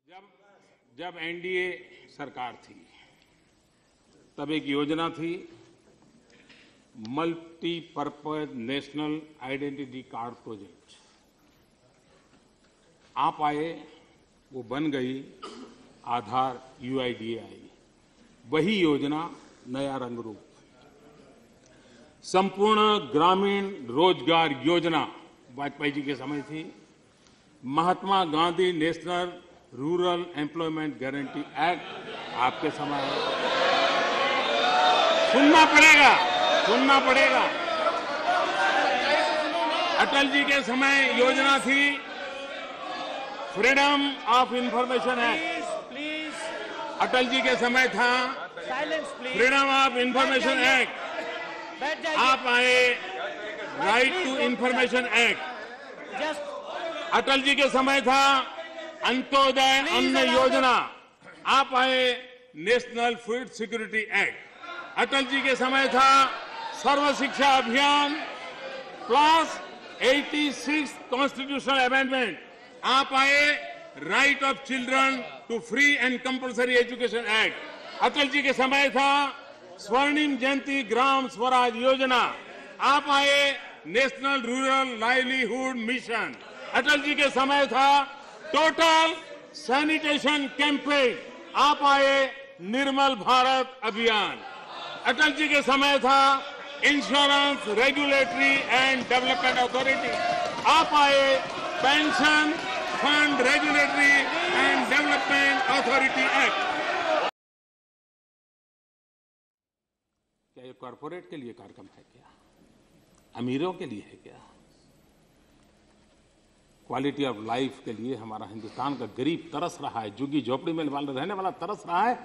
जब जब एनडीए सरकार थी तब एक योजना थी multipurpose national identity card project. आप आए, वो बन गई आधार UIDAI। वही योजना नया रंग रूप। संपूर्ण ग्रामीण रोजगार योजना वाजपेयी जी के समय थी। Mahatma Gandhi national rural employment guarantee act आपके समय है। सुनना पड़ेगा। अटल जी के समय योजना थी freedom of information act. Atal ji के समय था फ्रीडम ऑफ इंफॉर्मेशन एक्ट। आप आए right to information act. Atal ji के समय था अंत्योदय अन्न योजना। आप आए national food security act. Atal ji के समय था सर्व शिक्षा अभियान प्लस 86 कॉन्स्टिट्यूशनल अमेंडमेंट। आप आए right of children to free and compulsory education act. Atal ji के समय था स्वर्णिम जयंती ग्राम स्वराज योजना। आप आए नेशनल रूरल लाइवलीहुड मिशन। अटल जी के समय था टोटल सैनिटेशन कैंपेन। आप आए निर्मल भारत अभियान। अटल जी के समय था insurance regulatory and development authority. आप आए pension fund regulatory and development authority act. क्या ये कॉरपोरेट के लिए कार्यक्रम है क्या? अमीरों के लिए है क्या? क्वालिटी ऑफ लाइफ के लिए हमारा हिंदुस्तान का गरीब तरस रहा है, झुग्गी झोपड़ी में रहने वाला तरस रहा है।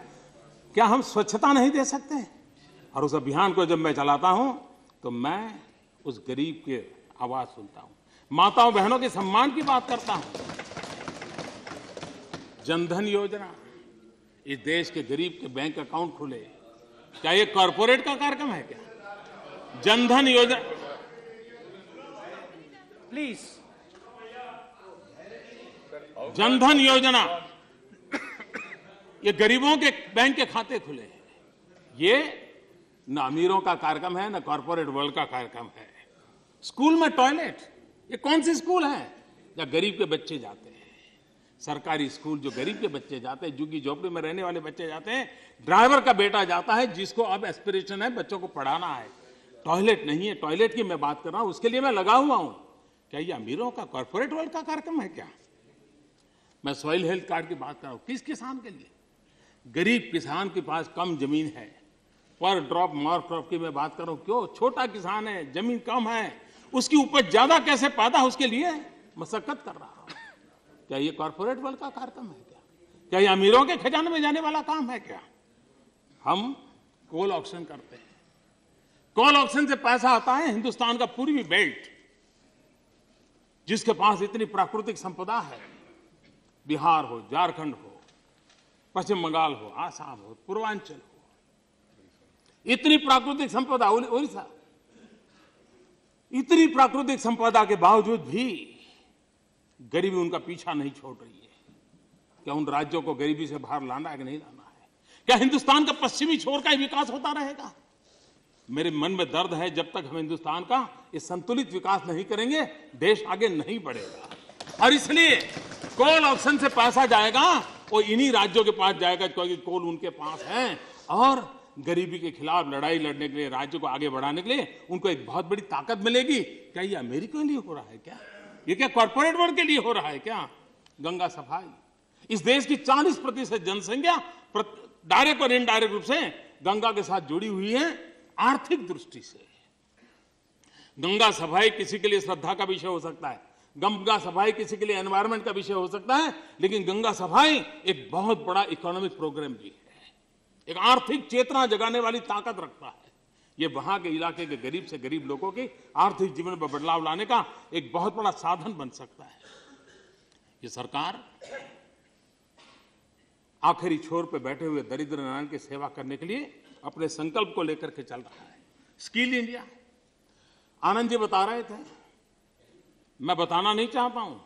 क्या हम स्वच्छता नहीं दे सकते? और उस अभियान को जब मैं चलाता हूं तो मैं उस गरीब की आवाज सुनता हूं, माताओं बहनों के सम्मान की बात करता हूं। जनधन योजना, इस देश के गरीब के बैंक अकाउंट खुले, क्या ये कॉरपोरेट का कार्यक्रम है क्या? जनधन योजना प्लीज, जनधन योजना, ये गरीबों के बैंक के खाते खुले हैं। ये न अमीरों का कार्यक्रम है न कॉरपोरेट वर्ल्ड का कार्यक्रम है। स्कूल में टॉयलेट, ये कौन सी स्कूल है जहां गरीब के बच्चे जाते हैं? सरकारी स्कूल जो गरीब के बच्चे जाते हैं, झुग्गी झोपड़ी में रहने वाले बच्चे जाते हैं, ड्राइवर का बेटा जाता है जिसको अब एस्पिरेशन है बच्चों को पढ़ाना है। टॉयलेट नहीं है, टॉयलेट की मैं बात कर रहा हूं, उसके लिए मैं लगा हुआ हूं। क्या ये अमीरों का कॉरपोरेट वर्ल्ड का कार्यक्रम है क्या? मैं सॉइल हेल्थ कार्ड की बात कर रहा हूं, किस किसान के लिए? गरीब किसान के पास कम जमीन है, पर ड्रॉप मोर क्रॉप की मैं बात कर रहा हूं। क्यों? छोटा किसान है, जमीन कम है, उसकी उपज ज्यादा कैसे पैदा हो उसके लिए मशक्कत कर रहा हूं। क्या ये कॉरपोरेट वर्ल्ड का कार्यक्रम है क्या? क्या ये अमीरों के खजाने में जाने वाला काम है क्या? हम कोल ऑक्शन करते हैं, कोल ऑक्शन से पैसा आता है हिंदुस्तान का पूर्वी बेल्ट, जिसके पास इतनी प्राकृतिक संपदा है, बिहार हो, झारखंड हो, पश्चिम बंगाल हो, आसाम हो, पूर्वांचल हो, इतनी प्राकृतिक संपदा, ओडिशा, इतनी प्राकृतिक संपदा के बावजूद भी गरीबी उनका पीछा नहीं छोड़ रही है। क्या उन राज्यों को गरीबी से बाहर लाना है कि नहीं लाना है? क्या हिंदुस्तान का पश्चिमी छोर का ही विकास होता रहेगा? मेरे मन में दर्द है, जब तक हम हिंदुस्तान का ये संतुलित विकास नहीं करेंगे देश आगे नहीं बढ़ेगा। और इसलिए कोल ऑक्शन से पैसा जाएगा, वो इन्हीं राज्यों के पास जाएगा क्योंकि कोल उनके पास है। और गरीबी के खिलाफ लड़ाई लड़ने के लिए, राज्य को आगे बढ़ाने के लिए उनको एक बहुत बड़ी ताकत मिलेगी। क्या ये अमेरिका के लिए हो रहा है क्या? ये क्या कॉर्पोरेट वर्ल्ड के लिए हो रहा है क्या? गंगा सफाई, इस देश की 40% जनसंख्या डायरेक्ट और इनडायरेक्ट रूप से गंगा के साथ जुड़ी हुई है। आर्थिक दृष्टि से गंगा सफाई किसी के लिए श्रद्धा का विषय हो सकता है, गंगा सफाई किसी के लिए एनवायरमेंट का विषय हो सकता है, लेकिन गंगा सफाई एक बहुत बड़ा इकोनॉमिक प्रोग्राम भी है, एक आर्थिक चेतना जगाने वाली ताकत रखता है। ये वहां के इलाके के गरीब से गरीब लोगों की आर्थिक जीवन में बदलाव लाने का एक बहुत बड़ा साधन बन सकता है। ये सरकार आखिरी छोर पे बैठे हुए दरिद्र नारायण की सेवा करने के लिए अपने संकल्प को लेकर के चल रहा है। स्किल इंडिया, आनंद जी बता रहे थे, मैं बताना नहीं चाहता हूं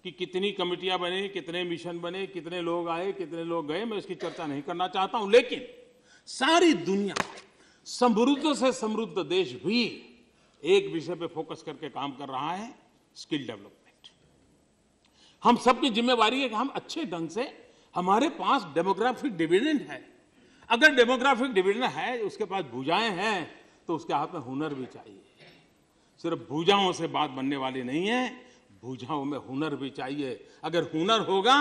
कि कितनी कमेटियां बने, कितने मिशन बने, कितने लोग आए, कितने लोग गए, मैं इसकी चर्चा नहीं करना चाहता हूं। लेकिन सारी दुनिया, समृद्ध से समृद्ध देश भी एक विषय पे फोकस करके काम कर रहा है, स्किल डेवलपमेंट। हम सबकी जिम्मेवारी है कि हम अच्छे ढंग से, हमारे पास डेमोग्राफिक डिविडेंड है। अगर डेमोग्राफिक डिविडेंड है, उसके पास भुजाएं हैं, तो उसके हाथ में हुनर भी चाहिए। सिर्फ भुजाओं से बात बनने वाली नहीं है, भुजाओं में हुनर भी चाहिए। अगर हुनर होगा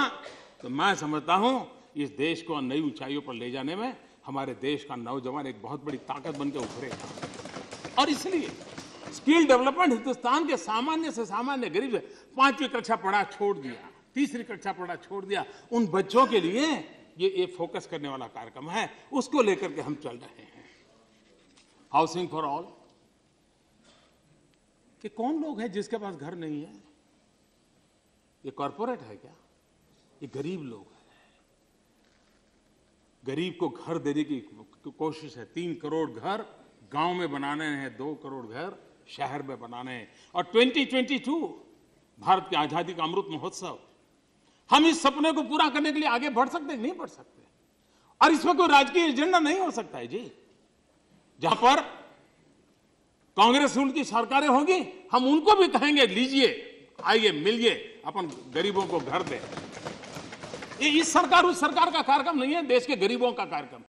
तो मैं समझता हूं इस देश को नई ऊंचाइयों पर ले जाने में हमारे देश का नौजवान एक बहुत बड़ी ताकत बनकर उभरेगा। और इसलिए स्किल डेवलपमेंट हिंदुस्तान के सामान्य से सामान्य गरीब, 5वीं कक्षा पढ़ा छोड़ दिया, 3री कक्षा पढ़ा छोड़ दिया, उन बच्चों के लिए ये फोकस करने वाला कार्यक्रम है। उसको लेकर के हम चल रहे हैं। हाउसिंग फॉर ऑल, कि कौन लोग हैं जिसके पास घर नहीं है? ये कॉरपोरेट है क्या? ये गरीब लोग हैं। गरीब को घर देने की कोशिश है। 3 करोड़ घर गांव में बनाने हैं, 2 करोड़ घर शहर में बनाने हैं। और 2022 भारत की आजादी का अमृत महोत्सव, हम इस सपने को पूरा करने के लिए आगे बढ़ सकते नहीं बढ़ सकते? और इसमें कोई राजकीय एजेंडा नहीं हो सकता है जी। जहां पर कांग्रेस उनकी सरकारें होंगी, हम उनको भी कहेंगे लीजिए, आइए मिलिए, अपन गरीबों को घर दें। ये इस सरकार उस सरकार का कार्यक्रम नहीं है, देश के गरीबों का कार्यक्रम।